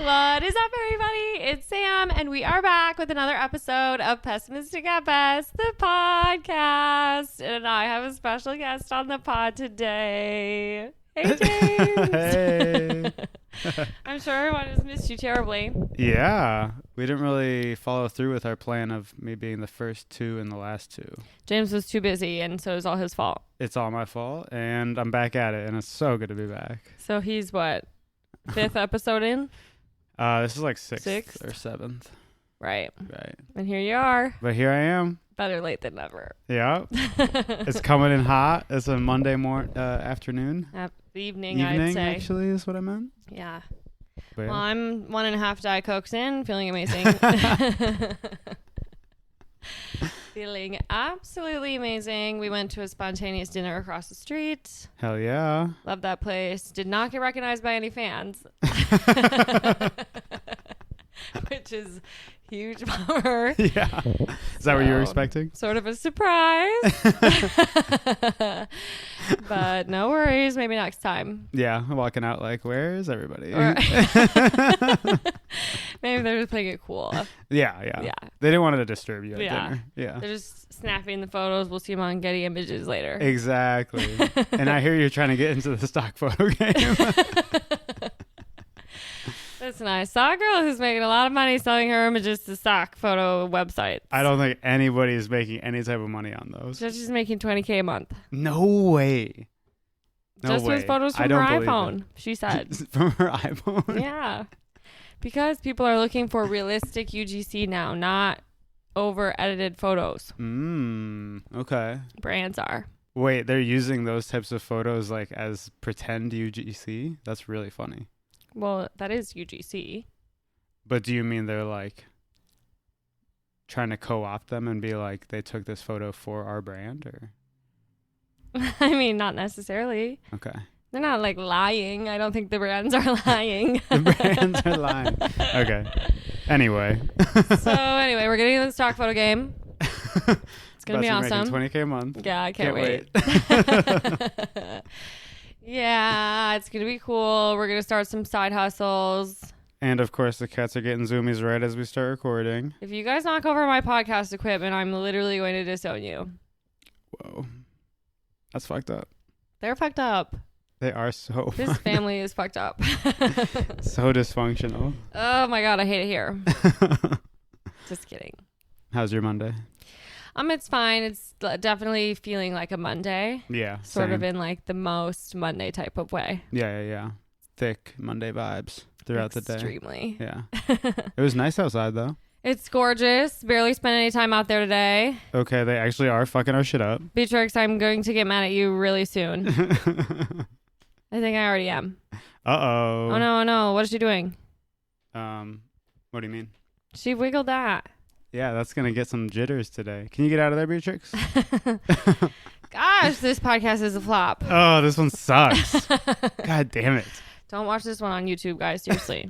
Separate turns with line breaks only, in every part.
What is up, everybody? It's Sam, and we are back with another episode of Pessimistic at Best, the podcast. And I have a special guest on the pod today. Hey, James.
Hey.
I'm sure everyone has missed you terribly.
Yeah, we didn't really follow through with our plan of me being the first two and the last two.
James was too busy, and so it was all his fault.
It's all my fault, and I'm back at it, and it's so good to be back.
So he's what, fifth episode in?
This is like sixth or seventh.
Right.
Right.
And here you are.
But here I am.
Better late than never.
Yeah. It's coming in hot. It's a Monday afternoon.
Evening, I'd say.
Actually, is what I meant.
Yeah.
But
Well, I'm 1.5 Diet Cokes in, feeling amazing. Feeling absolutely amazing. We went to a spontaneous dinner across the street.
Hell yeah.
Love that place. Did not get recognized by any fans. Which is huge bummer.
Yeah. Is that what you were expecting?
Sort of a surprise. But no worries. Maybe next time.
Yeah. Walking out like, where is everybody?
Maybe they're just playing it cool.
Yeah. They didn't want to disturb you at
Yeah.
dinner. Yeah.
They're just snapping the photos. We'll see them on Getty Images later.
Exactly. And I hear you're trying to get into the stock photo game.
Listen, I saw a girl who's making a lot of money selling her images to stock photo websites.
I don't think anybody is making any type of money on those.
So she's making $20K a month.
No way.
Just with photos from her iPhone, she said.
From her iPhone?
Yeah. Because people are looking for realistic UGC now, not over-edited photos.
Okay.
Brands are.
Wait, they're using those types of photos like as pretend UGC? That's really funny.
Well, that is UGC.
But do you mean they're like trying to co-opt them and be like, they took this photo for our brand, or?
I mean, not necessarily.
Okay.
They're not like lying. I don't think the brands are lying.
The brands are lying. Okay. Anyway.
So anyway, we're getting into the stock photo game. It's going to be awesome.
Making $20K a month.
Yeah, I can't wait. Yeah, it's going to be cool. We're going to start some side hustles.
And of course, the cats are getting zoomies right as we start recording.
If you guys knock over my podcast equipment, I'm literally going to disown you.
Whoa. That's fucked up.
They're fucked up.
They are so
This family is fucked up.
So dysfunctional.
Oh my God, I hate it here. Just kidding.
How's your Monday?
It's fine. It's definitely feeling like a Monday.
Yeah.
Sort
same.
of in like the most Monday type of way.
Yeah. Thick Monday vibes throughout the day.
Extremely.
Yeah. It was nice outside though.
It's gorgeous. Barely spent any time out there today.
Okay, they actually are fucking our shit up.
Beatrix, I'm going to get mad at you really soon. I think I already am.
Uh-oh.
Oh no. What is she doing?
What do you mean?
She wiggled that.
Yeah, that's going to get some jitters today. Can you get out of there, Beatrix?
Gosh, this podcast is a flop.
Oh, this one sucks. God damn it.
Don't watch this one on YouTube, guys. Seriously.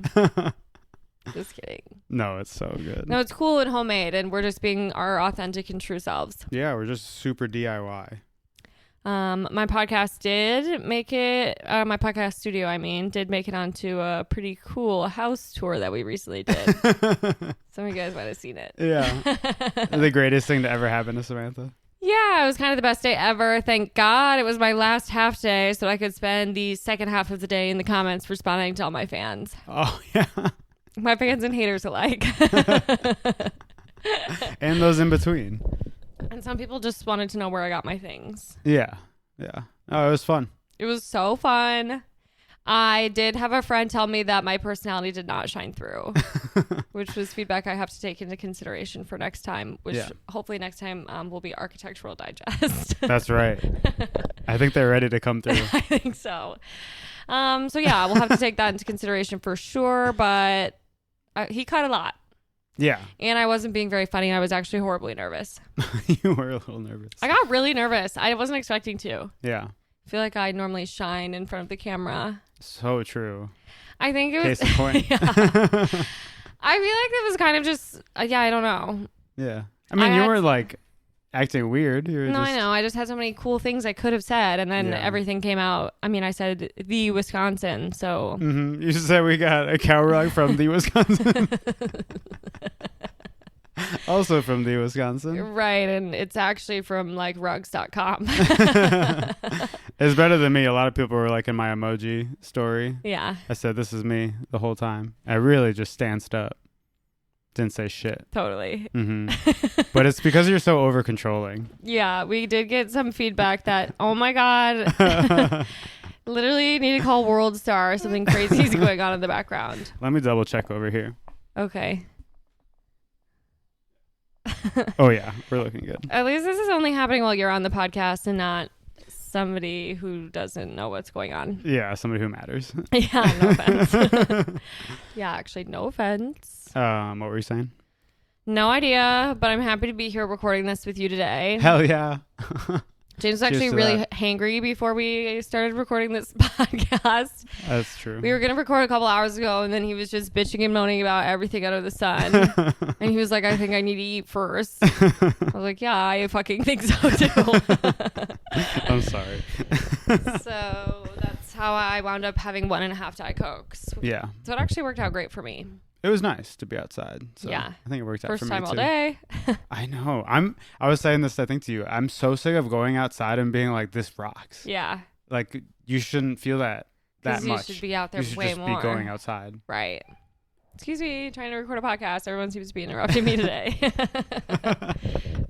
Just kidding.
No, it's so good.
No, it's cool and homemade, and we're just being our authentic and true selves.
Yeah, we're just super DIY.
My podcast did make it, my podcast studio, did make it onto a pretty cool house tour that we recently did. Some of you guys might have seen it.
Yeah. The greatest thing to ever happen to Samantha.
Yeah, it was kind of the best day ever. Thank God it was my last half day so I could spend the second half of the day in the comments responding to all my fans.
Oh, yeah.
My fans and haters alike.
And those in between.
And some people just wanted to know where I got my things.
Yeah. Oh, it was fun.
It was so fun. I did have a friend tell me that my personality did not shine through, which was feedback I have to take into consideration for next time, which hopefully next time will be Architectural Digest.
That's right. I think they're ready to come through.
I think so. So yeah, we'll have to take that into consideration for sure, but he cut a lot.
Yeah.
And I wasn't being very funny. I was actually horribly nervous.
You were a little nervous.
I got really nervous. I wasn't expecting to.
Yeah.
I feel like I normally shine in front of the camera.
So true.
I think it was...
Case in point.
Yeah. I feel like it was kind of just... I don't know.
Yeah. I mean, you were like acting weird. You were
No,
just...
I know. I just had so many cool things I could have said, and then everything came out. I mean, I said the Wisconsin, so.
You said we got a cow rug from the Wisconsin. Also from the Wisconsin.
Right, and it's actually from like rugs.com.
It's better than me. A lot of people were like in my emoji story.
Yeah.
I said, this is me the whole time. I really just stanced up. Didn't say shit.
Totally.
But it's because you're so over controlling.
Yeah, we did get some feedback that, oh my God, literally need to call World Star. Something crazy is going on in the background.
Let me double check over here.
Okay.
Oh, yeah. We're looking good.
At least this is only happening while you're on the podcast and not somebody who doesn't know what's going on.
Yeah, somebody who matters.
Yeah, no offense. Yeah, actually, no offense.
What were you saying?
No idea, but I'm happy to be here recording this with you today.
Hell yeah.
James was actually really hangry before we started recording this podcast.
That's true.
We were going to record a couple hours ago, and then he was just bitching and moaning about everything under the sun. And he was like, I think I need to eat first. I was like, yeah, I fucking think so too.
I'm sorry.
So that's how I wound up having 1.5 Diet Cokes.
Yeah.
So it actually worked out great for me.
It was nice to be outside. So
yeah.
I think it worked out
First
for me
time
too.
all day.
I know. I was saying this, I think, to you. I'm so sick of going outside and being like, this rocks.
Yeah.
Like, you shouldn't feel that much.
You should be out there
you should
way
just
more.
be going outside.
Right. Excuse me, trying to record a podcast. Everyone seems to be interrupting me today.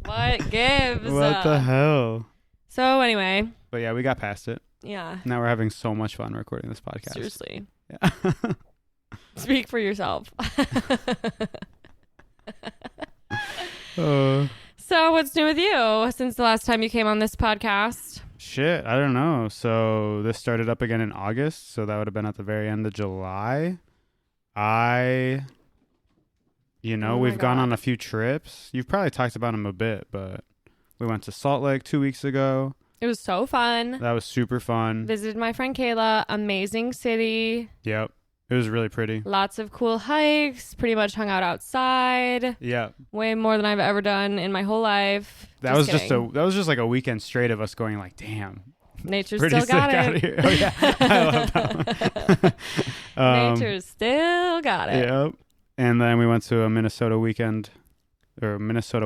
What gives?
What the hell?
So anyway.
But yeah, we got past it.
Yeah.
Now we're having so much fun recording this podcast.
Seriously.
Yeah.
Speak for yourself. So what's new with you since the last time you came on this podcast?
Shit, I don't know. So this started up again in August, so that would have been at the very end of July. We've gone on a few trips. You've probably talked about them a bit, but we went to Salt Lake 2 weeks ago.
It was so fun.
That was super fun.
Visited my friend Kayla. Amazing city.
Yep. It was really pretty.
Lots of cool hikes. Pretty much hung out outside.
Yeah.
Way more than I've ever done in my whole life.
That was just like a weekend straight of us going like, damn.
Nature's
Pretty
still got
sick
it.
out here. Oh yeah. I love that one.
Nature's still got it.
Yep. And then we went to a Minnesota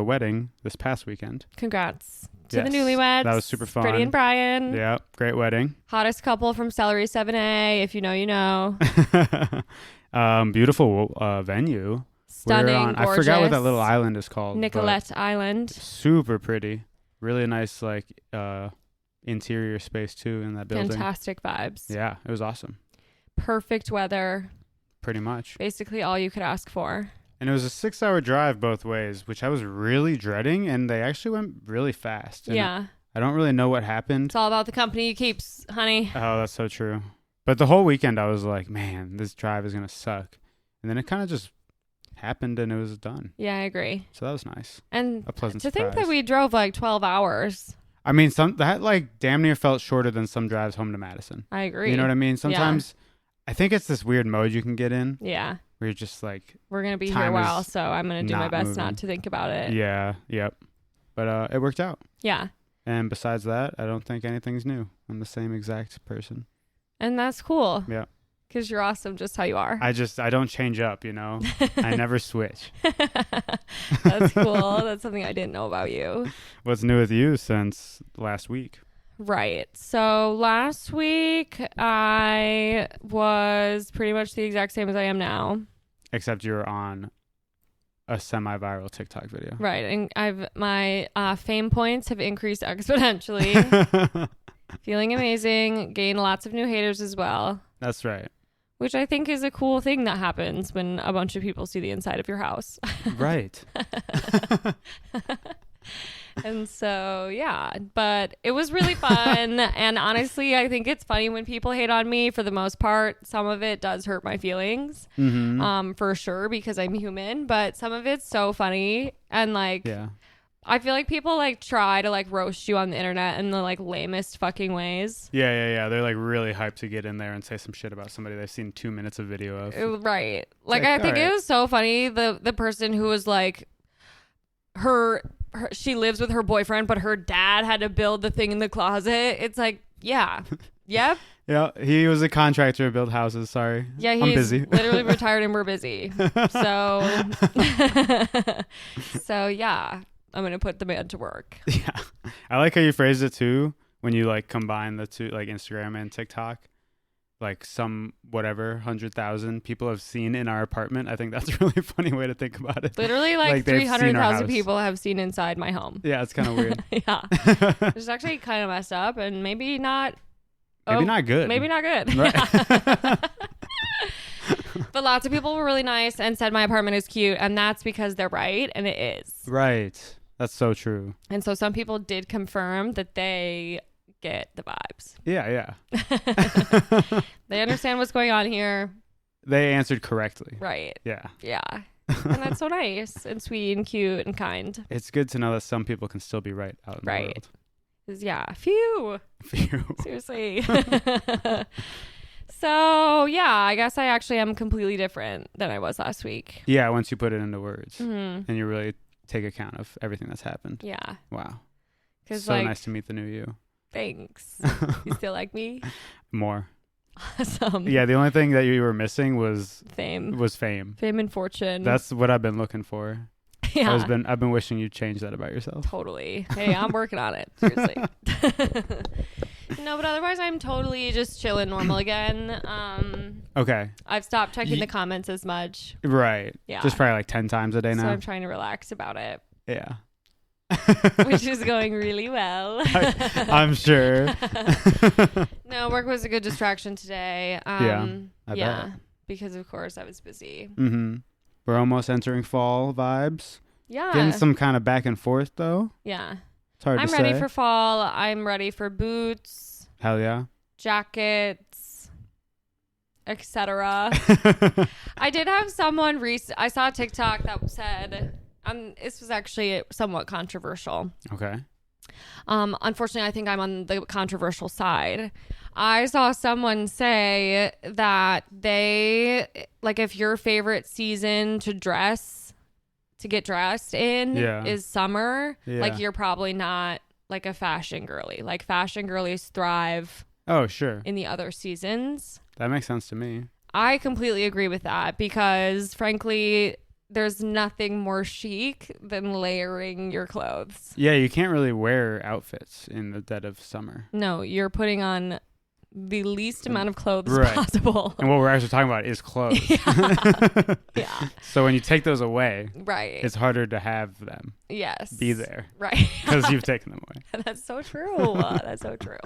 wedding this past weekend.
Congrats to the
Yes,
newlyweds.
that was super fun.
Brittany and Brian.
Yeah, great wedding.
Hottest couple from Celery 7A. If you know, you know.
Beautiful venue.
Stunning, gorgeous.
I forgot what that little island is called.
Nicolette Island.
Super pretty. Really nice, like interior space too in that building.
Fantastic vibes.
Yeah, it was awesome.
Perfect weather.
Pretty much.
Basically all you could ask for.
And it was a 6-hour drive both ways, which I was really dreading, and they actually went really fast. And
yeah.
I don't really know what happened.
It's all about the company you keep, honey.
Oh, that's so true. But the whole weekend I was like, man, this drive is going to suck. And then it kind of just happened and it was done.
Yeah, I agree.
So that was nice.
And
a pleasant
to
surprise.
think that we drove like 12 hours.
I mean, that like damn near felt shorter than some drives home to Madison.
I agree.
You know what I mean? Sometimes I think it's this weird mode you can get in.
Yeah.
Where you're just like,
we're going to be here a while, so I'm going to do my best
moving.
not to think about it.
Yeah. Yep. But it worked out.
Yeah.
And besides that, I don't think anything's new. I'm the same exact person.
And that's cool.
Yeah.
Because you're awesome just how you are.
I don't change up, you know? I never switch.
That's cool. That's something I didn't know about you.
What's new with you since last week?
Right. So last week I was pretty much the exact same as I am now.
Except you're on a semi-viral TikTok video.
Right. And my fame points have increased exponentially. Feeling amazing. Gained lots of new haters as well.
That's right.
Which I think is a cool thing that happens when a bunch of people see the inside of your house.
Right.
And so, yeah, but it was really fun. And honestly, I think it's funny when people hate on me. For the most part, some of it does hurt my feelings, for sure, because I'm human. But some of it's so funny. And like,
yeah.
I feel like people like try to like roast you on the internet in the like lamest fucking ways.
Yeah. They're like really hyped to get in there and say some shit about somebody they've seen 2 minutes of video of.
Right. Like I think it was so funny. The person who was like, her she lives with her boyfriend, but her dad had to build the thing in the closet. It's like, yeah. Yep.
Yeah, he was a contractor, build houses. Sorry.
Yeah,
I'm
he's
busy.
literally retired and we're busy. So, so yeah, I'm going to put the man to work.
Yeah. I like how you phrased it too, when you like combine the two, like Instagram and TikTok. Like some whatever 100,000 people have seen in our apartment. I think that's a really funny way to think about it.
Literally like 300,000 people have seen inside my home.
Yeah, it's kind of weird.
Yeah. It's actually kind of messed up and maybe not.
Maybe not good.
Maybe not good. Right. But lots of people were really nice and said my apartment is cute. And that's because they're right. And it is.
Right. That's so true.
And so some people did confirm that they get the vibes.
Yeah.
They understand what's going on here.
They answered correctly.
Right.
Yeah.
Yeah. And that's so nice and sweet and cute and kind.
It's good to know that some people can still be right out in the world.
Yeah. Phew.
Phew.
Seriously. So, yeah, I guess I actually am completely different than I was last week.
Yeah, once you put it into words
and
you really take account of everything that's happened.
Yeah.
Wow. So
like,
nice to meet the new you.
Thanks. You still like me?
More.
Awesome.
Yeah, the only thing that you were missing was
fame.
Fame
And fortune.
That's what I've been looking for.
Yeah.
I've been wishing you'd change that about yourself.
Totally. Hey, I'm working on it. Seriously. No, but otherwise I'm totally just chilling normal again.
Okay.
I've stopped checking the comments as much.
Right.
Yeah.
Just probably like 10 times a day now.
So I'm trying to relax about it.
Yeah.
Which is going really well.
I'm sure.
No, work was a good distraction today.
I bet.
Because of course I was busy.
Mm-hmm. We're almost entering fall vibes.
Yeah.
Getting some kind of back and forth though.
Yeah.
It's hard to say.
I'm ready for fall. I'm ready for boots.
Hell yeah.
Jackets, etc. I did have someone I saw a TikTok that said, this was actually somewhat controversial.
Okay.
Unfortunately, I think I'm on the controversial side. I saw someone say that if your favorite season to get dressed in is summer, you're probably not like a fashion girly. Like fashion girlies thrive.
Oh, sure.
In the other seasons.
That makes sense to me.
I completely agree with that because frankly, there's nothing more chic than layering your clothes.
Yeah, you can't really wear outfits in the dead of summer.
No, you're putting on the least amount of clothes possible.
And what we're actually talking about is clothes.
Yeah.
So when you take those away,
right,
it's harder to have them.
Yes.
Be there.
Right.
Because you've taken them away.
That's so true. That's so true.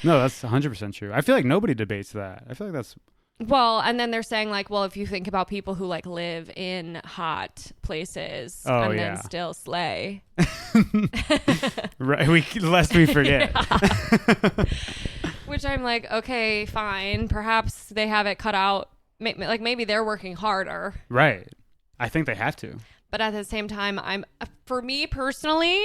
No, that's 100% true. I feel like nobody debates that. I feel like that's...
Well, and then they're saying like, well, if you think about people who like live in hot places then still slay.
Right. Lest we forget.
Which I'm like, okay, fine. Perhaps they have it cut out. Like maybe they're working harder.
Right. I think they have to.
But at the same time, for me personally,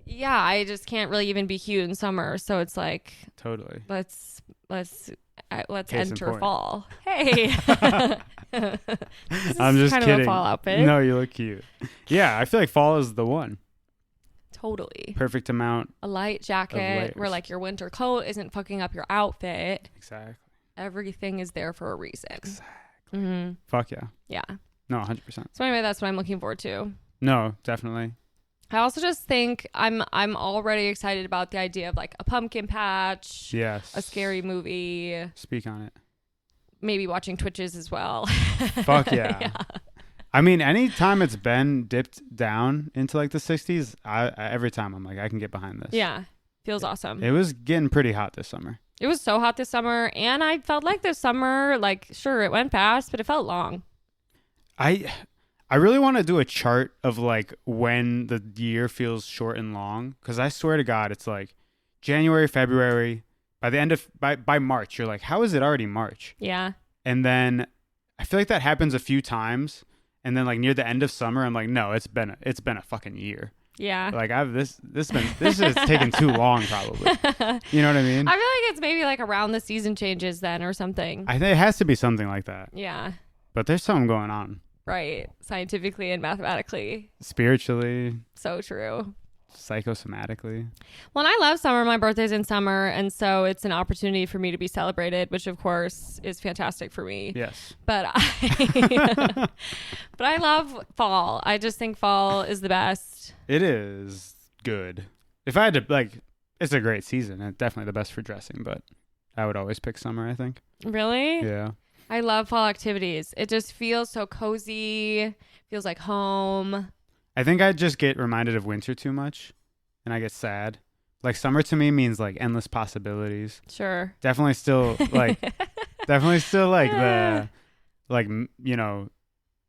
yeah, I just can't really even be cute in summer. So it's like,
totally.
Let's
Case
enter fall. Hey.
I'm just
kind
kidding.
Of a fall outfit.
No, you look cute. Yeah, I feel like fall is the one.
Totally.
Perfect amount.
A light jacket where like your winter coat isn't fucking up your outfit.
Exactly.
Everything is there for a reason.
Exactly.
Mm-hmm.
Fuck yeah.
Yeah.
No, 100%.
So anyway, that's what I'm looking forward to.
No, definitely.
I also just think I'm already excited about the idea of like a pumpkin patch.
Yes.
A scary movie.
Speak on it.
Maybe watching Twitches as well.
Fuck yeah. Yeah. I mean, anytime it's been dipped down into like the 60s, every time I'm like, I can get behind this.
Yeah. Feels awesome.
It was getting pretty hot this summer.
It was so hot this summer. And I felt like this summer, like, sure, it went fast, but it felt long. I
really want to do a chart of like when the year feels short and long. Because I swear to God, it's like January, February. By the end of, by March, you're like, how is it already March?
Yeah.
And then I feel like that happens a few times. And then like near the end of summer, I'm like, no, it's been a fucking year.
Yeah.
Like this has taken too long probably. You know what I mean?
I feel like it's maybe like around the season changes then or something.
I think it has to be something like that.
Yeah.
But there's something going on.
Right. Scientifically and mathematically.
Spiritually.
So true.
Psychosomatically.
Well, and I love summer. My birthday's in summer, and so it's an opportunity for me to be celebrated, which of course is fantastic for me.
Yes.
But I but I love fall. I just think fall is the best.
It is good. If I had to, like, it's a great season and definitely the best for dressing, but I would always pick summer, I think.
Really?
Yeah.
I love fall activities. It just feels so cozy, feels like home.
I think I just get reminded of winter too much and I get sad. Like summer to me means like endless possibilities.
Sure.
Definitely still like the like, you know,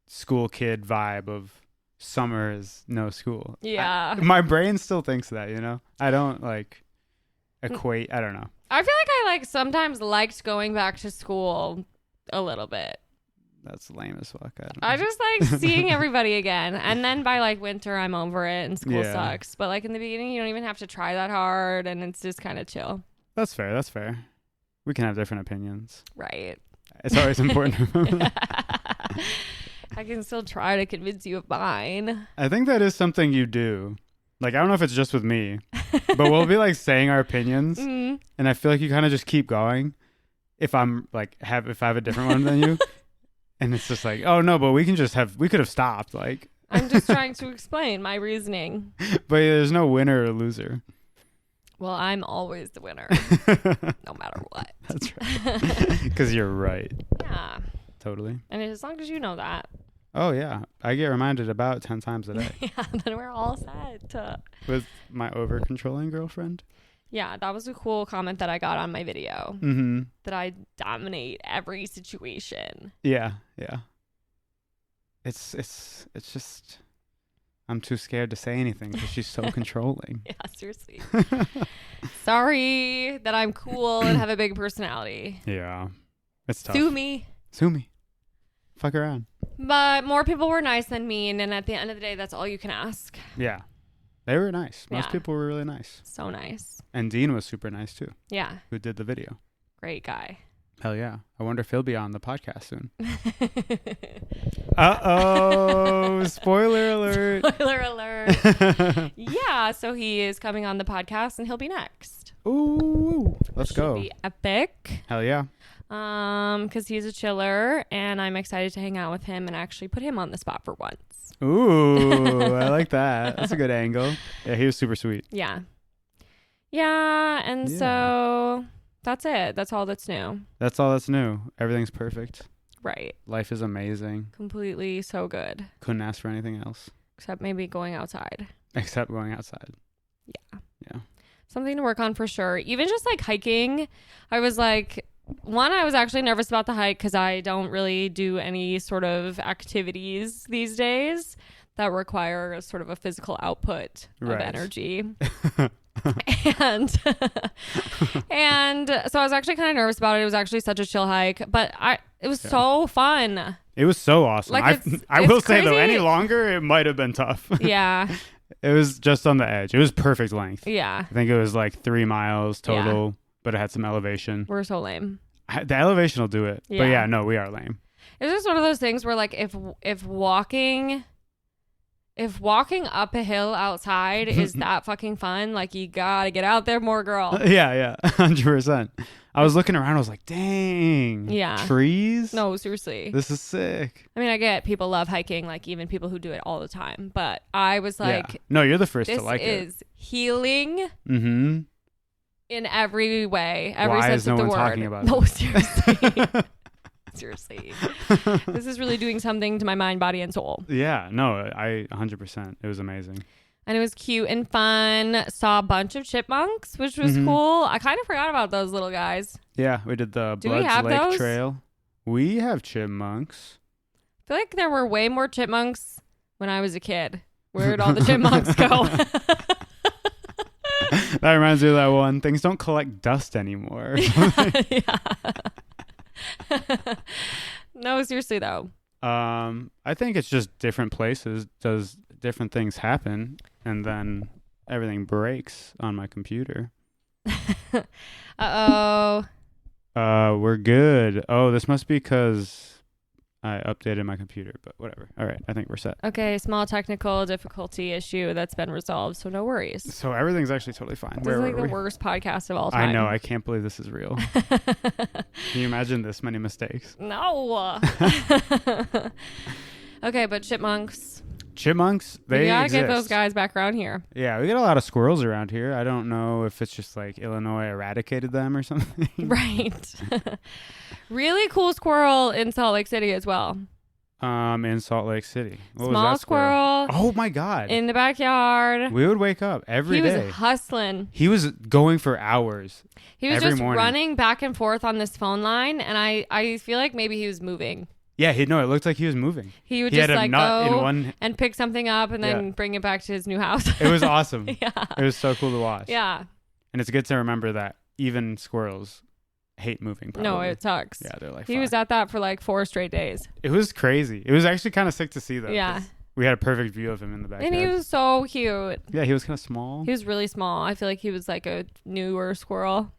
school kid vibe of summer is no school.
Yeah.
My brain still thinks that, you know. I don't like equate. I don't know.
I feel like I like sometimes liked going back to school a little bit.
That's lame as fuck.
I just like seeing everybody again. And then by like winter, I'm over it and school sucks. But like in the beginning, you don't even have to try that hard and it's just kind of chill.
That's fair. That's fair. We can have different opinions.
Right.
It's always important to remember.
I can still try to convince you of mine.
I think that is something you do. Like, I don't know if it's just with me, but we'll be like saying our opinions.
Mm-hmm.
And I feel like you kind of just keep going. If I'm like, if I have a different one than you. And it's just like, oh no, but we could have stopped. Like,
I'm just trying to explain my reasoning.
But there's no winner or loser.
Well, I'm always the winner, no matter what.
That's right. Because you're right.
Yeah.
Totally.
And as long as you know that.
Oh, yeah. I get reminded about 10 times a day.
Yeah, then we're all set.
With my over-controlling girlfriend.
Yeah, that was a cool comment that I got on my video.
Mm-hmm.
That I dominate every situation.
Yeah, yeah. It's just, I'm too scared to say anything because she's so controlling.
Yeah, seriously. Sorry that I'm cool and have a big personality.
Yeah. It's tough.
Sue me.
Fuck around.
But more people were nice than mean, and at the end of the day, that's all you can ask.
Yeah. They were nice. Most
Yeah.
people were really nice.
So nice.
And Dean was super nice too.
Yeah.
Who did the video.
Great guy.
Hell yeah. I wonder if he'll be on the podcast soon. Uh-oh. Spoiler alert.
Spoiler alert. Yeah, so he is coming on the podcast and he'll be next.
Ooh. Let's go.
Should be epic.
Hell yeah.
Because he's a chiller and I'm excited to hang out with him and actually put him on the spot for once.
Ooh, I like that. That's a good angle. Yeah, he was super sweet.
Yeah. Yeah, and so that's it. That's all that's new.
That's all that's new. Everything's perfect.
Right.
Life is amazing.
Completely so good.
Couldn't ask for anything else.
Except maybe going outside.
Except going outside.
Yeah.
Yeah.
Something to work on for sure. Even just like hiking, I was like, I was actually nervous about the hike because I don't really do any sort of activities these days that require a sort of a physical output of energy. and so I was actually kind of nervous about it. It was actually such a chill hike, but it was so fun.
It was so awesome.
Like
I will say
crazy.
though, any longer it might have been tough.
Yeah.
It was just on the edge. It was perfect length.
Yeah.
I think it was like 3 miles total, but it had some elevation.
We're so lame.
The elevation will do it.
Yeah.
But yeah, no, we are lame.
It's just one of those things where like if walking up a hill outside is that fucking fun, like you gotta get out there more, girl.
Yeah, 100%. I was looking around, I was like, dang.
Yeah.
Trees?
No, seriously.
This is sick.
I mean, I get people love hiking, like even people who do it all the time, but I was like,
no, you're the first
this
to like it.
is healing
Mm-hmm.
in every way, every
Why
sense
is no
of the
one
word.
talking about
No,
it?
seriously. Seriously. This is really doing something to my mind, body, and soul.
Yeah, no, I 100%. It was amazing.
And it was cute and fun. Saw a bunch of chipmunks, which was cool. I kind of forgot about those little guys.
Yeah, we did the
Do we
Bloods
have
Lake
those?
Trail. We have chipmunks.
I feel like there were way more chipmunks when I was a kid. Where'd all the chipmunks go?
That reminds me of that one. Things don't collect dust anymore.
Yeah. No, seriously though.
I think it's just different places does different things happen, and then everything breaks on my computer.
Uh-oh.
We're good. Oh, this must be because I updated my computer, but whatever. All right, I think we're set.
Okay, small technical difficulty issue that's been resolved, so no worries.
So everything's actually totally fine.
This is like the worst podcast of all time.
I know. I can't believe this is real. Can you imagine this many mistakes?
No. Okay, but chipmunks.
Chipmunks, they
gotta
exist.
get those guys back around here.
Yeah, we get a lot of squirrels around here. I don't know if it's just like Illinois eradicated them or something.
Right. Really cool squirrel in Salt Lake City as well.
In Salt Lake City. What
Small
was that
squirrel.
Oh my God.
In the backyard.
We would wake up every day.
He was hustling.
He was going for hours.
He was
every
just
morning.
running back and forth on this phone line, and I feel like maybe he was moving.
Yeah, it looked like he was moving.
He would
he
just
had a
like
nut
go
in one...
and pick something up and then bring it back to his new house.
It was awesome.
Yeah.
It was so cool to watch.
Yeah.
And it's good to remember that even squirrels hate moving. Probably.
No, it sucks.
Yeah, they're like,
he was at that for like 4 straight days.
It was crazy. It was actually kind of sick to see though.
Yeah.
We had a perfect view of him in the backyard.
And he was so cute.
Yeah, he was kind of small.
He was really small. I feel like he was like a newer squirrel.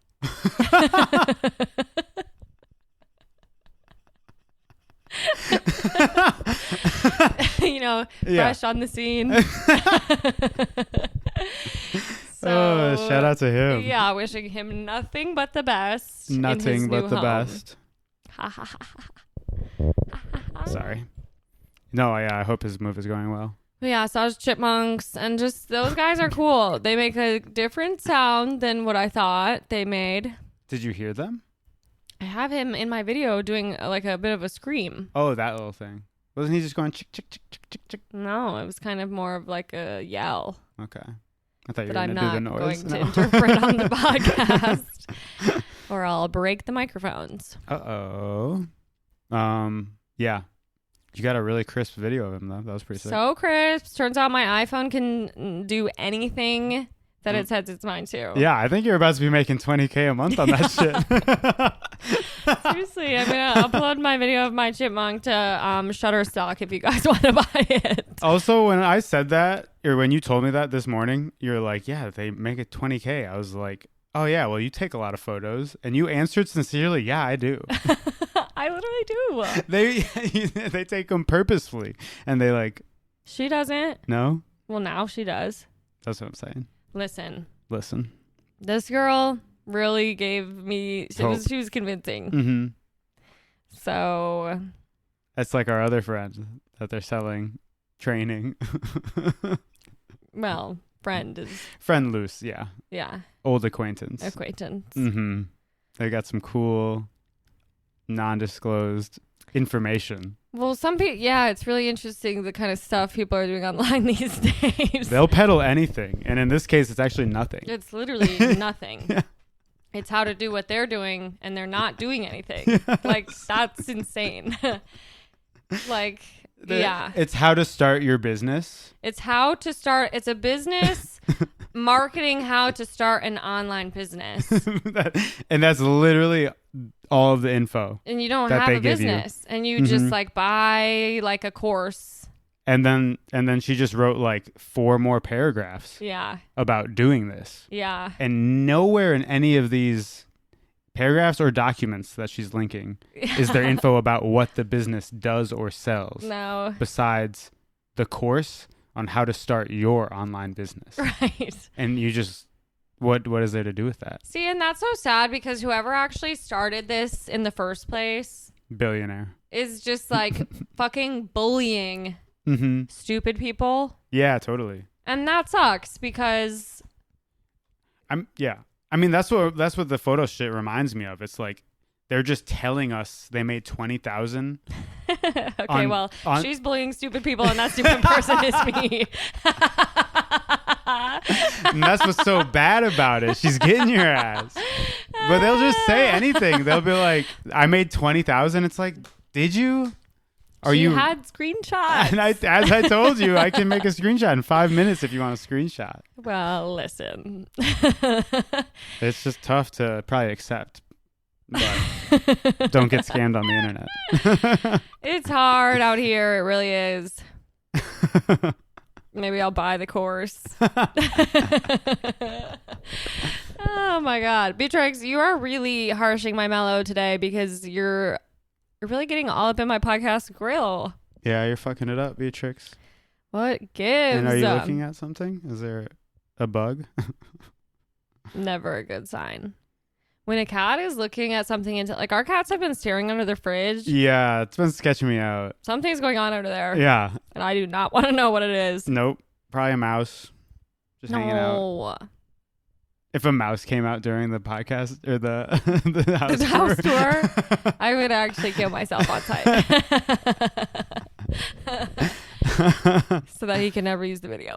You know, fresh on the scene.
So, shout out to him.
Yeah, wishing him nothing but the best.
Nothing but the
home.
Best. Sorry. No, yeah, I hope his move is going well.
Yeah, so I was chipmunks, and just those guys are cool. They make a different sound than what I thought they made.
Did you hear them?
I have him in my video doing like a bit of a scream.
Oh, that little thing. Wasn't he just going chick, chick, chick, chick, chick, chick?
No, it was kind of more of like a yell.
Okay. I thought you
But
were
I'm
going to do the
not
noise.
going to interpret on the podcast, or I'll break the microphones.
Uh-oh. Yeah. You got a really crisp video of him, though. That was pretty sick.
So crisp. Turns out my iPhone can do anything that it sets its mind to.
Yeah, I think you're about to be making $20K a month on that shit.
Seriously, I'm going to upload my video of my chipmunk to Shutterstock if you guys want to buy it.
Also, when I said that, or when you told me that this morning, you're like, yeah, they make it $20K. I was like, oh, yeah, well, you take a lot of photos. And you answered sincerely, yeah, I do.
I literally do.
They take them purposefully. And they like...
She doesn't.
No?
Well, now she does.
That's what I'm saying.
Listen. This girl really gave me... She was convincing.
Mm-hmm.
So...
That's like our other friend that they're selling training.
Well, friend is...
Friend loose, yeah.
Yeah.
Old acquaintance. Mm-hmm. They got some cool, non-disclosed information.
Well, some people... Yeah, it's really interesting the kind of stuff people are doing online these days.
They'll peddle anything. And in this case, it's actually nothing.
It's literally nothing. Yeah. It's how to do what they're doing, and they're not doing anything. Yes. Like, that's insane. Like... Yeah.
It's how to start your business.
It's a business marketing how to start an online business.
And that's literally all of the info.
And you don't have a business. And you just like buy like a course. And
then she just wrote like 4 more paragraphs.
Yeah.
About doing this.
Yeah.
And nowhere in any of these paragraphs or documents that she's linking is there info about what the business does or sells.
No.
Besides the course on how to start your online business.
Right.
And you just, what is there to do with that?
See, and that's so sad because whoever actually started this in the first place.
Billionaire. Is just like
fucking bullying stupid people.
Yeah, totally.
And that sucks because.
I mean, that's what the photo shit reminds me of. It's like they're just telling us they made 20,000.
Okay, she's bullying stupid people, and that stupid person is me.
And that's what's so bad about it. She's getting your ass. But they'll just say anything. They'll be like, "I made 20,000." It's like, did you?
She had screenshots.
And as I told you, I can make a screenshot in 5 minutes if you want a screenshot.
Well, listen.
It's just tough to probably accept. But don't get scammed on the internet.
It's hard out here. It really is. Maybe I'll buy the course. Oh, my God. Beatrix, you are really harshing my mellow today because you're You're really getting all up in my podcast grill.
Yeah, you're fucking it up, Beatrix.
What gives?
And are you looking at something? Is there a bug?
Never a good sign. When a cat is looking at something into, like, our cats have been staring under the fridge.
Yeah, it's been sketching me out.
Something's going on under there.
Yeah.
And I do not want to know what it is.
Nope. Probably a mouse. Just hanging out. If a mouse came out during the podcast or the house
tour, I would actually kill myself on site. So that he can never use the video.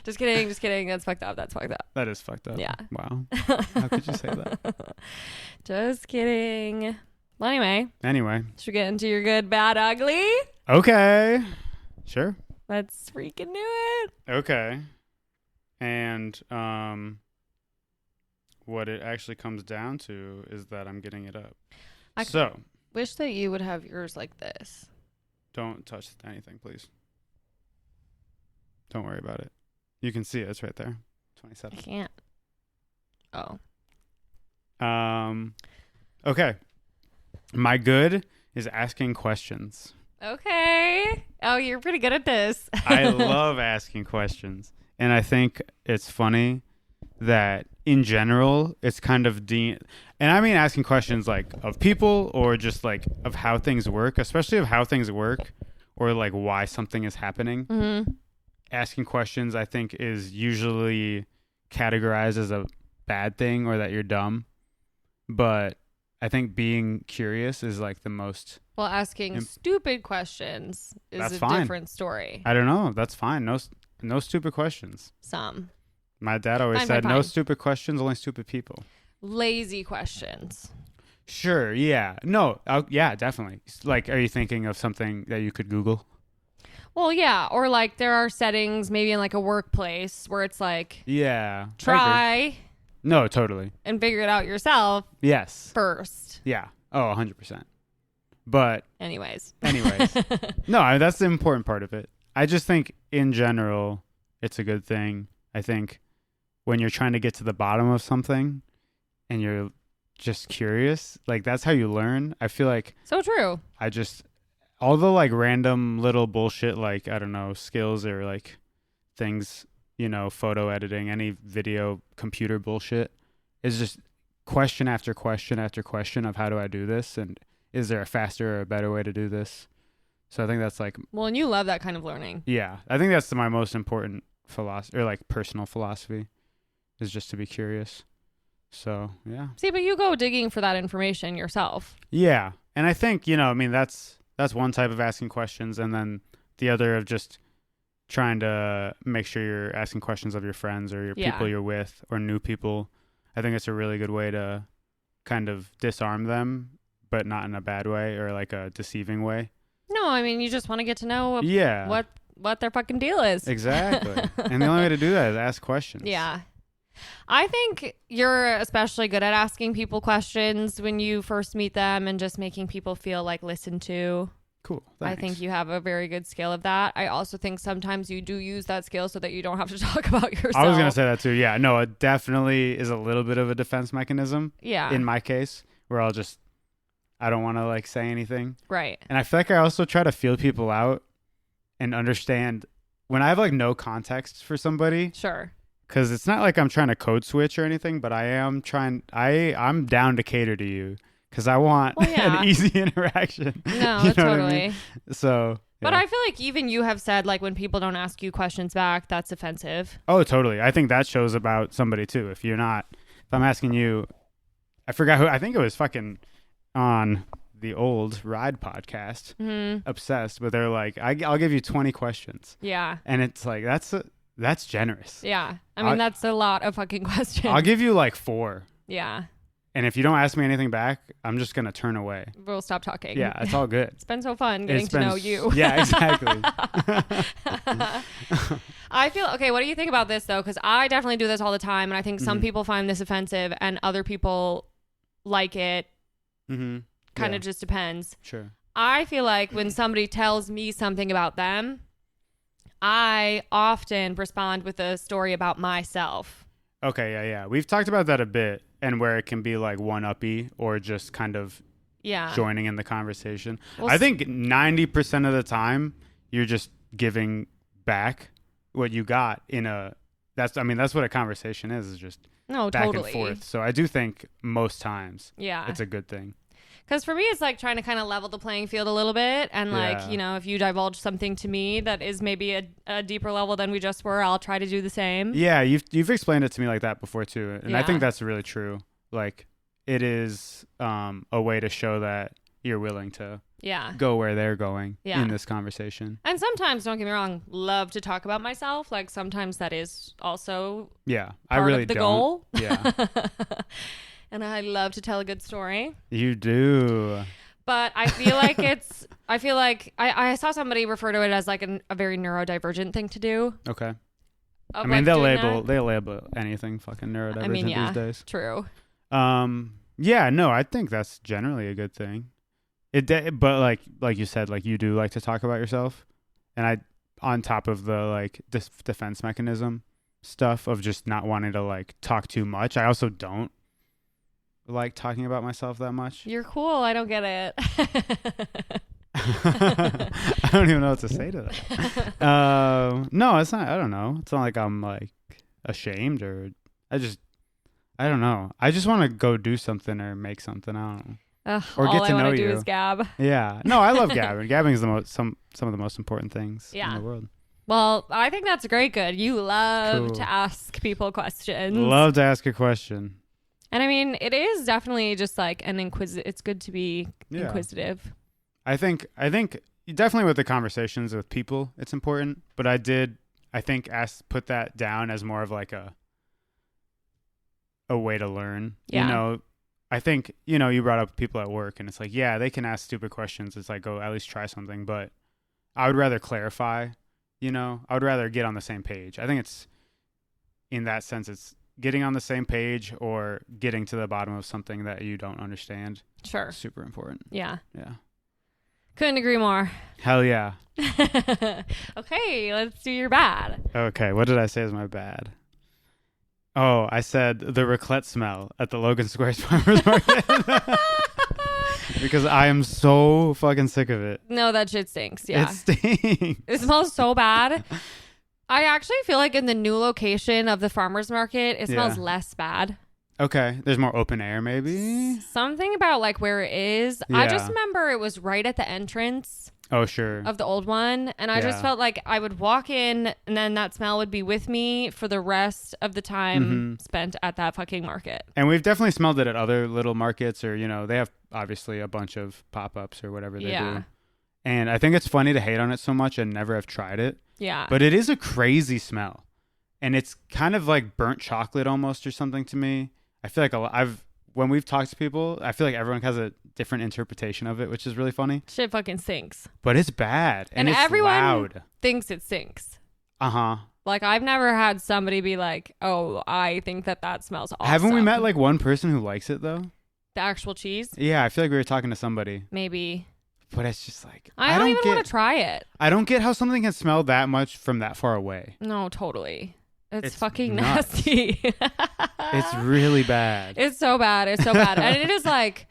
Just kidding. That's fucked up.
That is fucked up.
Yeah.
Wow. How could you say that?
Just kidding. Well,
Anyway.
Should we get into your good, bad, ugly?
Okay. Sure.
Let's freaking do it.
Okay. And what it actually comes down to is that I'm getting it up.
I wish that you would have yours like this.
Don't touch anything, please. Don't worry about it. You can see it. It's right there. 27.
I can't. Oh.
Okay. My good is asking questions.
Okay. Oh, you're pretty good at this.
I love asking questions. And I think it's funny that in general, it's kind of and I mean asking questions like of people or just like of how things work, especially of how things work or like why something is happening.
Mm-hmm.
Asking questions, I think, is usually categorized as a bad thing or that you're dumb. But I think being curious is like the most...
Well, asking stupid questions is a different story.
I don't know. That's fine. No stupid questions.
Some.
My dad always said, no stupid questions, only stupid people.
Lazy questions.
Sure, yeah. No, yeah, definitely. Like, are you thinking of something that you could Google?
Well, yeah. Or like there are settings maybe in like a workplace where it's like...
Yeah.
Try...
No, totally.
And figure it out yourself.
Yes.
First.
Yeah. Oh, 100%. But...
Anyways.
No, that's the important part of it. I just think in general, it's a good thing. I think when you're trying to get to the bottom of something and you're just curious, like that's how you learn. I feel like...
So true.
All the like random little bullshit, like, I don't know, skills or like things, you know, photo editing, any video, computer bullshit is just question after question after question of how do I do this? And is there a faster or a better way to do this? So I think that's like...
Well, and you love that kind of learning.
Yeah. I think that's my most important philosophy or like personal philosophy is just to be curious. So, yeah.
See, but you go digging for that information yourself.
Yeah. And I think, you know, I mean, that's one type of asking questions. And then the other of just trying to make sure you're asking questions of your friends or your people you're with or new people. I think it's a really good way to kind of disarm them, but not in a bad way or like a deceiving way.
No, I mean, you just want to get to know what their fucking deal is.
Exactly. And the only way to do that is ask questions.
Yeah. I think you're especially good at asking people questions when you first meet them and just making people feel like listened to.
Cool. Thanks.
I think you have a very good skill of that. I also think sometimes you do use that skill so that you don't have to talk about yourself.
I was going to say that too. Yeah. No, it definitely is a little bit of a defense mechanism.
Yeah.
In my case, where I don't want to like say anything.
Right.
And I feel like I also try to feel people out and understand when I have like no context for somebody.
Sure.
Because it's not like I'm trying to code switch or anything, but I'm down to cater to you because I want an easy interaction.
No, totally. I mean?
So, yeah.
But I feel like even you have said like when people don't ask you questions back, that's offensive.
Oh, totally. I think that shows about somebody too. If I'm asking you, I forgot who, I think it was fucking on the old Ride podcast, Obsessed, but they're like, I'll give you 20 questions.
Yeah.
And it's like, that's generous.
Yeah. I mean, that's a lot of fucking questions.
I'll give you like 4.
Yeah.
And if you don't ask me anything back, I'm just going to turn away.
We'll stop talking.
Yeah, it's all good.
It's been so fun getting to know you.
Yeah, exactly.
I feel, okay, what do you think about this though? Because I definitely do this all the time. And I think some people find this offensive and other people like it.
Mm-hmm.
Kind of just depends.
Sure.
I feel like when somebody tells me something about them, I often respond with a story about myself.
Okay, yeah. We've talked about that a bit. and where it can be like one-uppy or just kind of joining in the conversation. Well, I think 90% of the time you're just giving back what you got that's what a conversation is just back and forth. So I do think most times it's a good thing.
Because for me, it's like trying to kind of level the playing field a little bit. And like, you know, if you divulge something to me that is maybe a deeper level than we just were, I'll try to do the same.
Yeah, you've explained it to me like that before too. And I think that's really true. Like it is a way to show that you're willing to go where they're going in this conversation.
And sometimes, don't get me wrong, love to talk about myself. Like sometimes that is also part of the goal.
Yeah.
And I love to tell a good story.
You do.
But I feel like I saw somebody refer to it as like a very neurodivergent thing to do.
Okay. I mean, they'll label anything fucking neurodivergent these days.
True.
Yeah, no, I think that's generally a good thing. But like you said, like you do like to talk about yourself, and on top of the like defense mechanism stuff of just not wanting to like talk too much, I also don't like talking about myself that much.
You're cool. I don't get it.
I don't even know what to say to that. No, it's not. I don't know. It's not like I'm like ashamed or I don't know. I just want to go do something or make something. I don't know. Or get to know you. All I want to do
is gab.
Yeah. No, I love gabbing. Gabbing is some of the most important things in the world.
Well, I think that's great. Good. You love to ask people questions.
Love to ask a question.
And I mean, it is definitely just like it's good to be inquisitive.
I think definitely with the conversations with people, it's important. But I think put that down as more of like a way to learn. Yeah. You know, I think, you know, you brought up people at work and it's like, yeah, they can ask stupid questions. It's like, go at least try something. But I would rather clarify, you know, I would rather get on the same page. I think it's in that sense, it's getting on the same page or getting to the bottom of something that you don't understand.
Sure.
Super important.
Yeah.
Yeah.
Couldn't agree more.
Hell yeah.
Okay, let's do your bad.
Okay, what did I say is my bad? Oh, I said the raclette smell at the Logan Squares Farmers Market. Because I am so fucking sick of it.
No, that shit stinks. Yeah.
It stinks.
It smells so bad. I actually feel like in the new location of the farmer's market, it smells less bad.
Okay. There's more open air, maybe?
Something about like where it is. Yeah. I just remember it was right at the entrance.
Oh, sure.
Of the old one. And I just felt like I would walk in and then that smell would be with me for the rest of the time spent at that fucking market.
And we've definitely smelled it at other little markets or, you know, they have obviously a bunch of pop-ups or whatever they do. And I think it's funny to hate on it so much and never have tried it.
Yeah.
But it is a crazy smell. And it's kind of like burnt chocolate almost or something to me. I feel like when we've talked to people, I feel like everyone has a different interpretation of it, which is really funny.
Shit fucking stinks.
But it's bad. And it's
everyone
loud.
Thinks it stinks.
Uh-huh.
Like, I've never had somebody be like, oh, I think that smells awesome.
Haven't we met like one person who likes it though?
The actual cheese?
Yeah, I feel like we were talking to somebody.
Maybe.
But it's just like...
I don't even want to try it.
I don't get how something can smell that much from that far away.
No, totally. It's fucking nasty.
It's really bad.
It's so bad. It's so bad. And it is like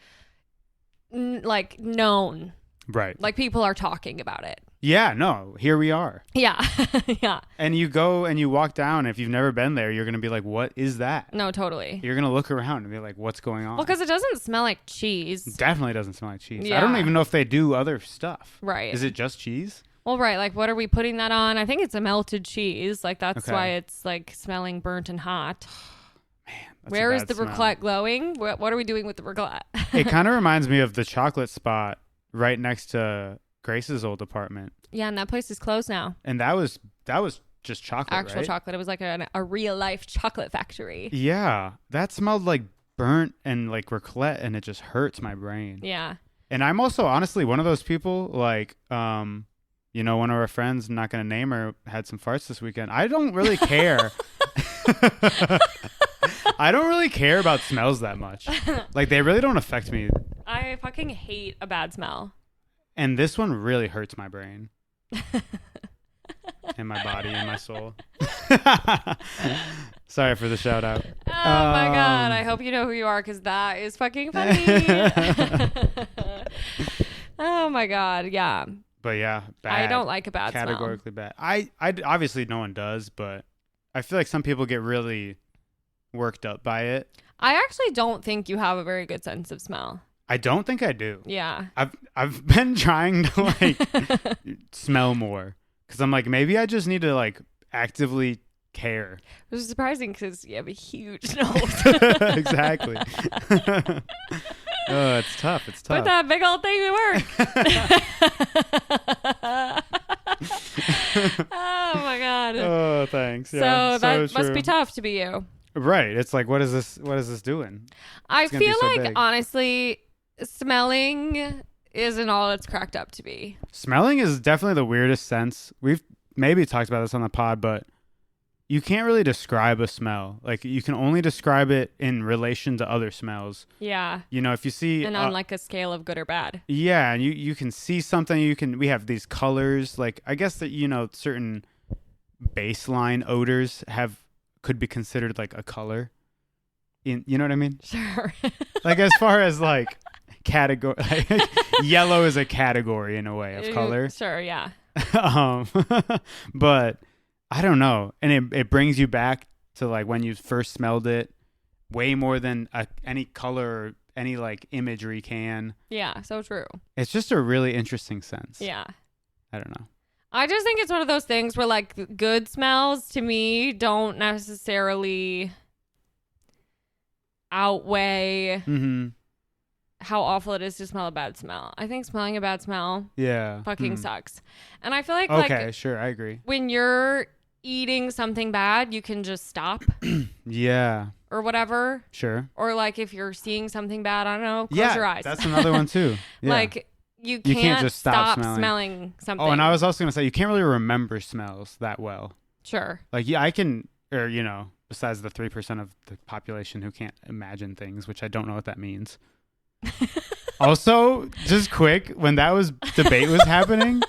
known.
Right.
Like people are talking about it.
Yeah, no, here we are.
Yeah. Yeah.
And you go and you walk down. If you've never been there, you're going to be like, what is that?
No, totally.
You're going to look around and be like, what's going on?
Well, because it doesn't smell like cheese.
It definitely doesn't smell like cheese.
Yeah.
I don't even know if they do other stuff.
Right.
Is it just cheese?
Well, right. Like, what are we putting that on? I think it's a melted cheese. Like, that's why it's like smelling burnt and hot.
Man,
where is the raclette glowing? What are we doing with the raclette?
It kind of reminds me of the chocolate spot right next to Grace's old apartment.
Yeah, and that place is closed now.
And that was just chocolate,
actual
right?
chocolate. It was like a real life chocolate factory.
Yeah, that smelled like burnt and like raclette, and it just hurts my brain.
Yeah.
And I'm also honestly one of those people like, you know, one of our friends, I'm not going to name her, had some farts this weekend. I don't really care. I don't really care about smells that much. Like, they really don't affect me.
I fucking hate a bad smell.
And this one really hurts my brain. in my body and my soul. Sorry for the shout out.
Oh my God. I hope you know who you are because that is fucking funny. Oh my God. Yeah.
But yeah, bad.
I don't like a bad
categorically
smell.
bad. I obviously no one does, but I feel like some people get really worked up by it.
I actually don't think you have a very good sense of smell.
I don't think I do.
Yeah.
I've been trying to like smell more because I'm like maybe I just need to like actively care.
Which is surprising because you have a huge nose.
Exactly. Oh, it's tough. It's tough.
Put that big old thing to work. Oh my God.
Oh, thanks.
So
Yeah,
that
true.
must be tough to be you.
Right. It's like, what is this doing?
I
gonna be
feel
so
like,
big.
honestly, smelling isn't all it's cracked up to be.
Smelling is definitely the weirdest sense. We've maybe talked about this on the pod, but you can't really describe a smell. Like you can only describe it in relation to other smells.
Yeah.
You know, if you see
And on like a scale of good or bad.
yeah, and you can see something, we have these colors, like I guess that certain baseline odors could be considered like a color. You know what I mean?
Sure.
Like as far as like category, like, yellow is a category in a way of color.
Sure, yeah.
But I don't know, and it brings you back to like when you first smelled it, way more than any color or any like imagery can.
Yeah, so true.
It's just a really interesting sense.
Yeah.
I don't know.
I just think it's one of those things where like good smells to me don't necessarily outweigh how awful it is to smell a bad smell. I think smelling a bad smell fucking sucks. And I feel like
okay, sure, I agree.
When you're eating something bad, you can just stop.
Yeah.
Or whatever.
Sure.
Or like if you're seeing something bad, I don't know, close your eyes.
That's another one too. Yeah.
Like you can't
just
stop smelling something.
Oh, and I was also going to say, you can't really remember smells that well.
Sure.
Like, yeah, I can, or, besides the 3% of the population who can't imagine things, which I don't know what that means. Also, just quick, when that debate was happening,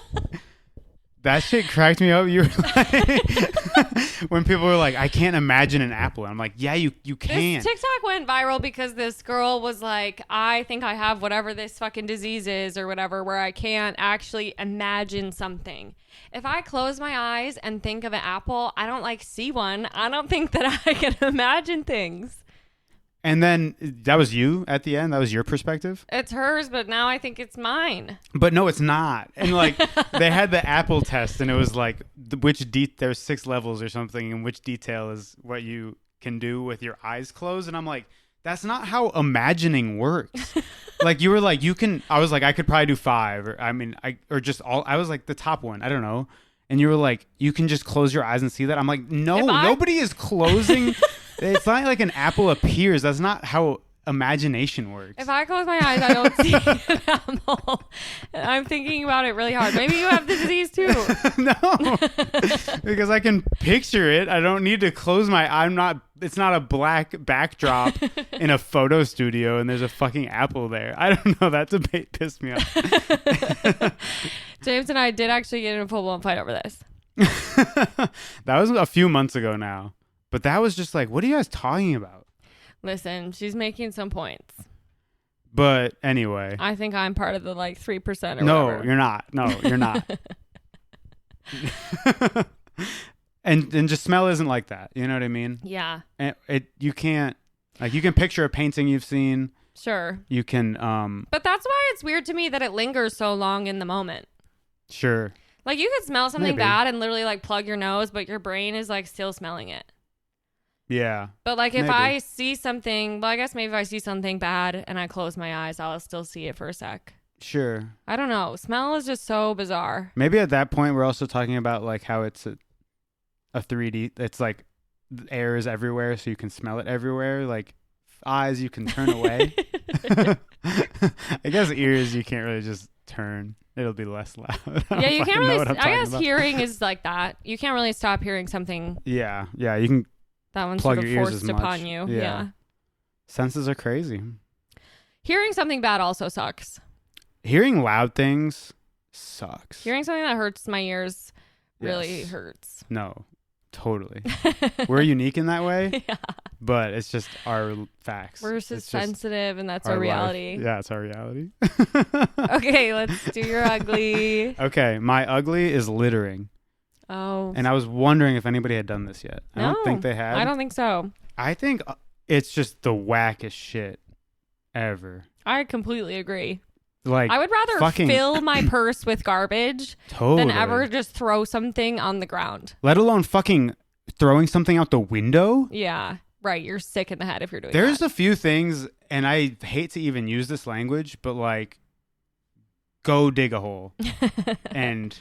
that shit cracked me up. You were like, when people were like, I can't imagine an apple. And I'm like, yeah, you can.
This TikTok went viral because this girl was like, I think I have whatever this fucking disease is or whatever, where I can't actually imagine something. If I close my eyes and think of an apple, I don't like see one. I don't think that I can imagine things.
And then that was you at the end? That was your perspective?
It's hers, but now I think it's mine.
But no, it's not. And like they had the apple test and it was like there's 6 levels or something, and which detail is what you can do with your eyes closed. And I'm like, that's not how imagining works. Like you were like, I was like, I could probably do 5 or I was like the top one. I don't know. And you were like, you can just close your eyes and see that. I'm like, no, nobody is closing. It's not like an apple appears. That's not how imagination works.
If I close my eyes, I don't see an apple. I'm thinking about it really hard. Maybe you have the disease too.
No, because I can picture it. I don't need to close my. It's not a black backdrop in a photo studio and there's a fucking apple there. I don't know. That debate pissed me off.
James and I did actually get in a full-blown fight over this.
That was a few months ago now. But that was just like, what are you guys talking about?
Listen, she's making some points.
But anyway.
I think I'm part of the like 3% or
no,
whatever.
You're not. No, you're not. And just smell isn't like that. You know what I mean?
Yeah.
And you can't, like, you can picture a painting you've seen.
Sure.
You can.
But that's why it's weird to me that it lingers so long in the moment.
Sure.
Like you could smell something
Maybe.
bad and literally like plug your nose, but your brain is like still smelling it.
Yeah.
But like if
Maybe.
I see something, well, I guess maybe if I see something bad and I close my eyes, I'll still see it for a sec.
Sure.
I don't know. Smell is just so bizarre.
Maybe at that point we're also talking about like how it's a 3D. It's like air is everywhere, so you can smell it everywhere. Like eyes, you can turn away. I guess ears, you can't really just turn. It'll be less loud.
Yeah, you can't really. I guess
about.
hearing is like that. You can't really stop hearing something.
Yeah, you can.
That one's
plug
sort of
your ears
forced
as
upon
much.
you.
Yeah.
Yeah.
Senses are crazy.
Hearing something bad also sucks.
Hearing loud things sucks.
Hearing something that hurts my ears really hurts.
No, totally. We're unique in that way.
Yeah.
But it's just our facts.
We're just sensitive, and that's our reality.
Yeah, it's our reality.
Okay, let's do your ugly.
Okay, my ugly is littering.
Oh.
And I was wondering if anybody had done this yet. I don't think they had.
I don't think so.
I think it's just the wackest shit ever.
I completely agree.
Like,
I would rather fill my purse with garbage than ever just throw something on the ground.
Let alone fucking throwing something out the window.
Yeah. Right, you're sick in the head if you're doing
There's
that.
a few things, and I hate to even use this language, but like, go dig a hole and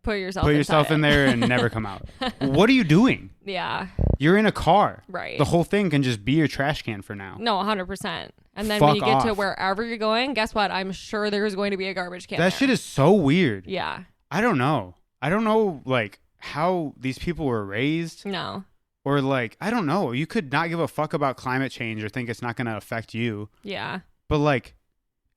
put yourself
in there and never come out. What are you doing?
Yeah.
You're in a car.
Right.
The whole thing can just be your trash can for now.
No, 100%. And then
Fuck
when you get to
off.
wherever you're going, guess what? I'm sure there's going to be a garbage can
That
there.
shit is so weird.
Yeah.
I don't know, like, how these people were raised.
No.
Or like, I don't know. You could not give a fuck about climate change or think it's not going to affect you.
Yeah.
But like,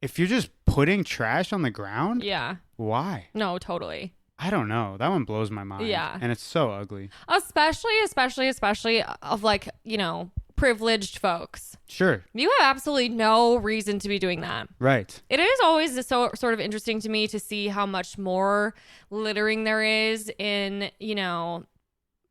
if you're just putting trash on the ground,
Yeah.
why?
No, totally.
I don't know. That one blows my mind.
Yeah.
And it's so ugly.
Especially of like, privileged folks.
Sure.
You have absolutely no reason to be doing that.
Right.
It is always sort of interesting to me to see how much more littering there is in,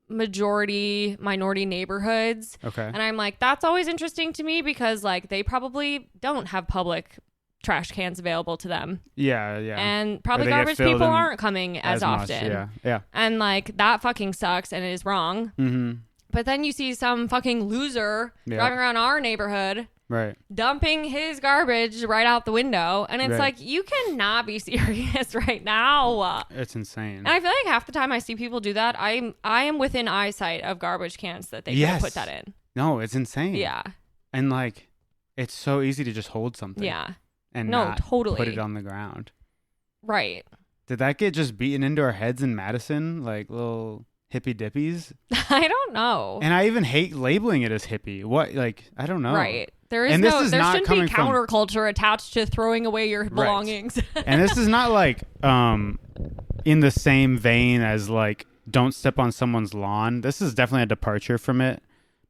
minority neighborhoods.
Okay.
And I'm like, that's always interesting to me because like they probably don't have public trash cans available to them.
Yeah, yeah.
And probably
Or they get
garbage
filled
people
in
aren't coming as often.
Much. Yeah.
And like that fucking sucks and it is wrong.
Mm-hmm.
But then you see some fucking loser driving around our neighborhood,
right,
dumping his garbage right out the window. And it's like, you cannot be serious right now.
It's insane.
And I feel like half the time I see people do that, I am within eyesight of garbage cans that they could put that in.
No, it's insane.
Yeah.
And like, it's so easy to just hold something.
Yeah.
And
no,
not
totally
put it on the ground.
Right.
Did that get just beaten into our heads in Madison? Like little hippie dippies?
I don't know.
And I even hate labeling it as hippie. What? Like, I don't know.
Right. There
there
shouldn't be counterculture attached to throwing away your belongings.
Right. And this is not like in the same vein as like don't step on someone's lawn. This is definitely a departure from it.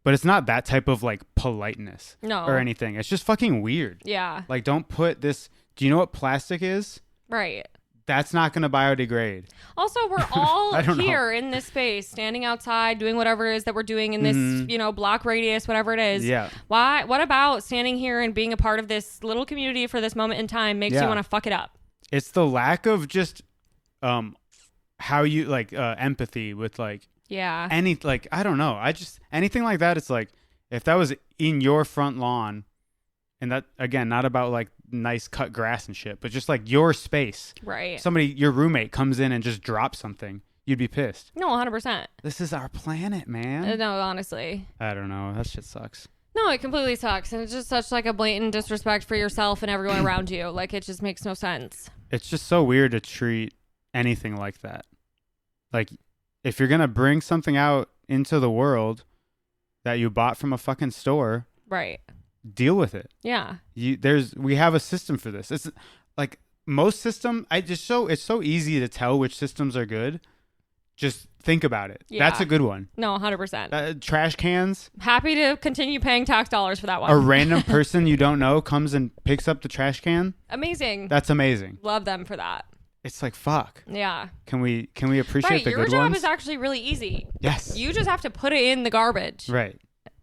But it's not that type of like politeness or anything. It's just fucking weird.
Yeah.
Like, don't put this. Do you know what plastic is?
Right.
That's not going to biodegrade.
Also, we're all here in this space, standing outside, doing whatever it is that we're doing in this, block radius, whatever it is.
Yeah.
Why? What about standing here and being a part of this little community for this moment in time makes you want to fuck it up?
It's the lack of just how you like empathy with like I don't know. Anything like that. It's like if that was in your front lawn, and that again, not about like nice cut grass and shit, but just like your space.
Right.
Your roommate comes in and just drops something. You'd be pissed.
No, 100%.
This is our planet, man.
No, honestly.
I don't know. That shit sucks.
No, it completely sucks. And it's just such like a blatant disrespect for yourself and everyone around you. Like it just makes no sense.
It's just so weird to treat anything like that. Like if you're going to bring something out into the world that you bought from a fucking store.
Right.
Deal with it.
Yeah.
We have a system for this. It's like most system. It's so easy to tell which systems are good. Just think about it. Yeah. That's a good one.
No, 100%.
Trash cans.
Happy to continue paying tax dollars for that one.
A random person you don't know comes and picks up the trash can.
Amazing.
That's amazing.
Love them for that.
It's like fuck.
Yeah.
Can we appreciate the good ones?
Your job is actually really easy.
Yes.
You just have to put it in the garbage.
Right.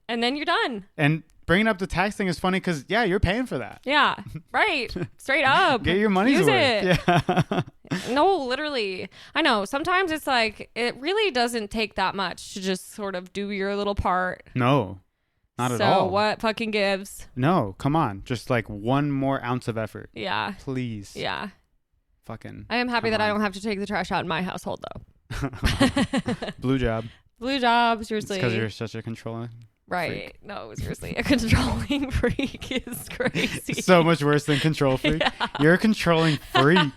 And then you're done.
And bringing up the tax thing is funny because you're paying for that.
Yeah. Right. Straight up.
Get your money's
Use
worth.
It.
Yeah.
No, literally. I know. Sometimes it's like it really doesn't take that much to just sort of do your little part.
No. Not at all.
So what fucking gives?
No, come on. Just like one more ounce of effort.
Yeah.
Please.
Yeah.
Fucking.
I am happy that I don't have to take the trash out in my household though.
Blue job.
Blue job, seriously.
Because you're such a controlling
freak. No, seriously. A controlling freak is crazy.
So much worse than control freak. Yeah. You're a controlling freak.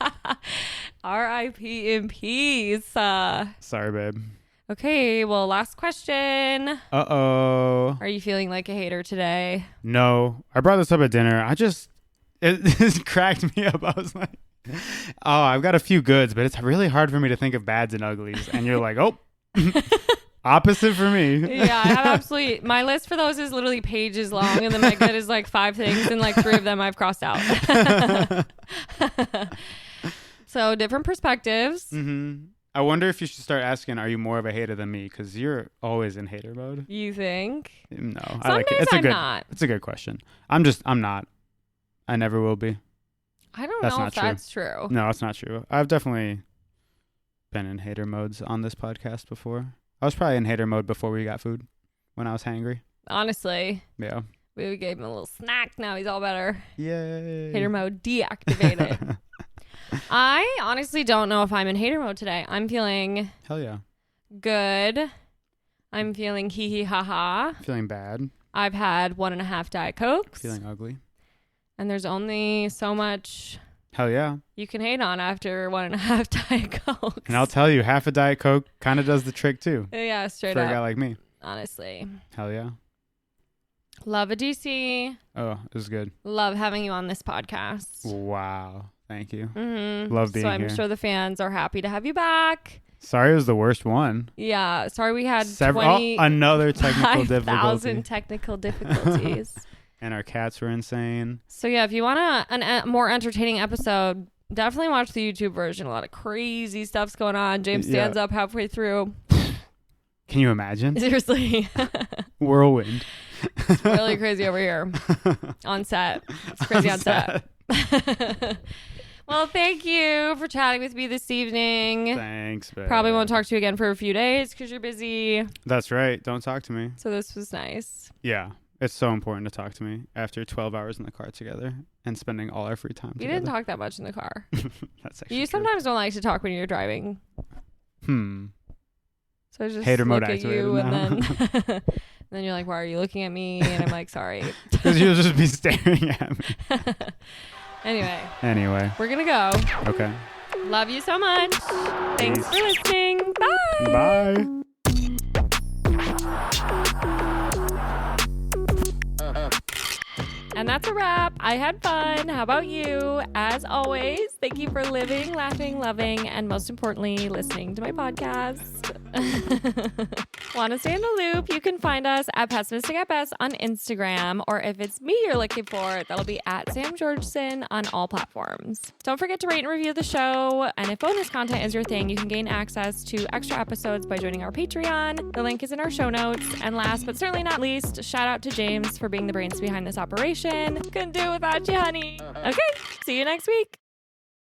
R.I.P. in peace.
Sorry, babe.
Okay, well, last question.
Uh-oh.
Are you feeling like a hater today?
No. I brought this up at dinner. It cracked me up. I was like, Oh, I've got a few goods, but it's really hard for me to think of bads and uglies. And you're like, oh, opposite for me.
Yeah, I have absolutely. My list for those is literally pages long, and then my good is like 5 things, and like 3 of them I've crossed out. So different perspectives.
Mm-hmm. I wonder if you should start asking, are you more of a hater than me? Because you're always in hater mode.
You think?
No,
Some
I like it.
days
It's
I'm
a good.
not.
It's a good question. I'm not. I never will be.
I don't
That's
know
not
if that's true.
No, that's not true. I've definitely been in hater modes on this podcast before. I was probably in hater mode before we got food when I was hangry.
Honestly.
Yeah.
We gave him a little snack. Now he's all better.
Yay.
Hater mode deactivated. I honestly don't know if I'm in hater mode today. I'm feeling
Hell yeah.
good. I'm feeling hee hee ha ha.
Feeling bad.
I've had 1.5 Diet Cokes.
Feeling ugly.
And there's only so much
Hell yeah.
you can hate on after 1.5 Diet Cokes.
And I'll tell you, half a Diet Coke kind of does the trick too.
Yeah, straight
for
up.
a guy like me.
Honestly.
Hell yeah.
Love a DC.
Oh, it was good.
Love having you on this podcast.
Wow. Thank you.
Mm-hmm.
Love being
here. So I'm sure the fans are happy to have you back.
Sorry it was the worst one.
Yeah. Sorry we had
another technical difficulty.
5,000 technical difficulties.
And our cats were insane.
So yeah, if you want a more entertaining episode, definitely watch the YouTube version. A lot of crazy stuff's going on. James stands up halfway through.
Can you imagine?
Seriously.
Whirlwind.
It's really crazy over here on set. It's crazy on set. Well, thank you for chatting with me this evening.
Thanks, babe.
Probably won't talk to you again for a few days because you're busy.
That's right. Don't talk to me.
So this was nice.
Yeah. It's so important to talk to me after 12 hours in the car together and spending all our free time together.
We didn't talk that much in the car.
That's actually
You
true.
sometimes don't like to talk when you're driving. So I just
hater mode
look at
activated
you and
now.
then then you're like, why are you looking at me? And I'm like, sorry.
Because you'll just be staring at me.
Anyway, we're gonna go.
Okay.
Love you so much. Thanks for listening. Bye.
Bye.
And that's a wrap. I had fun. How about you? As always, thank you for living, laughing, loving, and most importantly, listening to my podcast. Want to stay in the loop? You can find us at Pessimistic at Best on Instagram, or if it's me you're looking for, that'll be at Sam Georgeson on all platforms. Don't forget to rate and review the show, and if bonus content is your thing, you can gain access to extra episodes by joining our Patreon. The link is in our show notes. And last but certainly not least, shout out to James for being the brains behind this operation. Couldn't do it without you, honey. Okay, see you next week.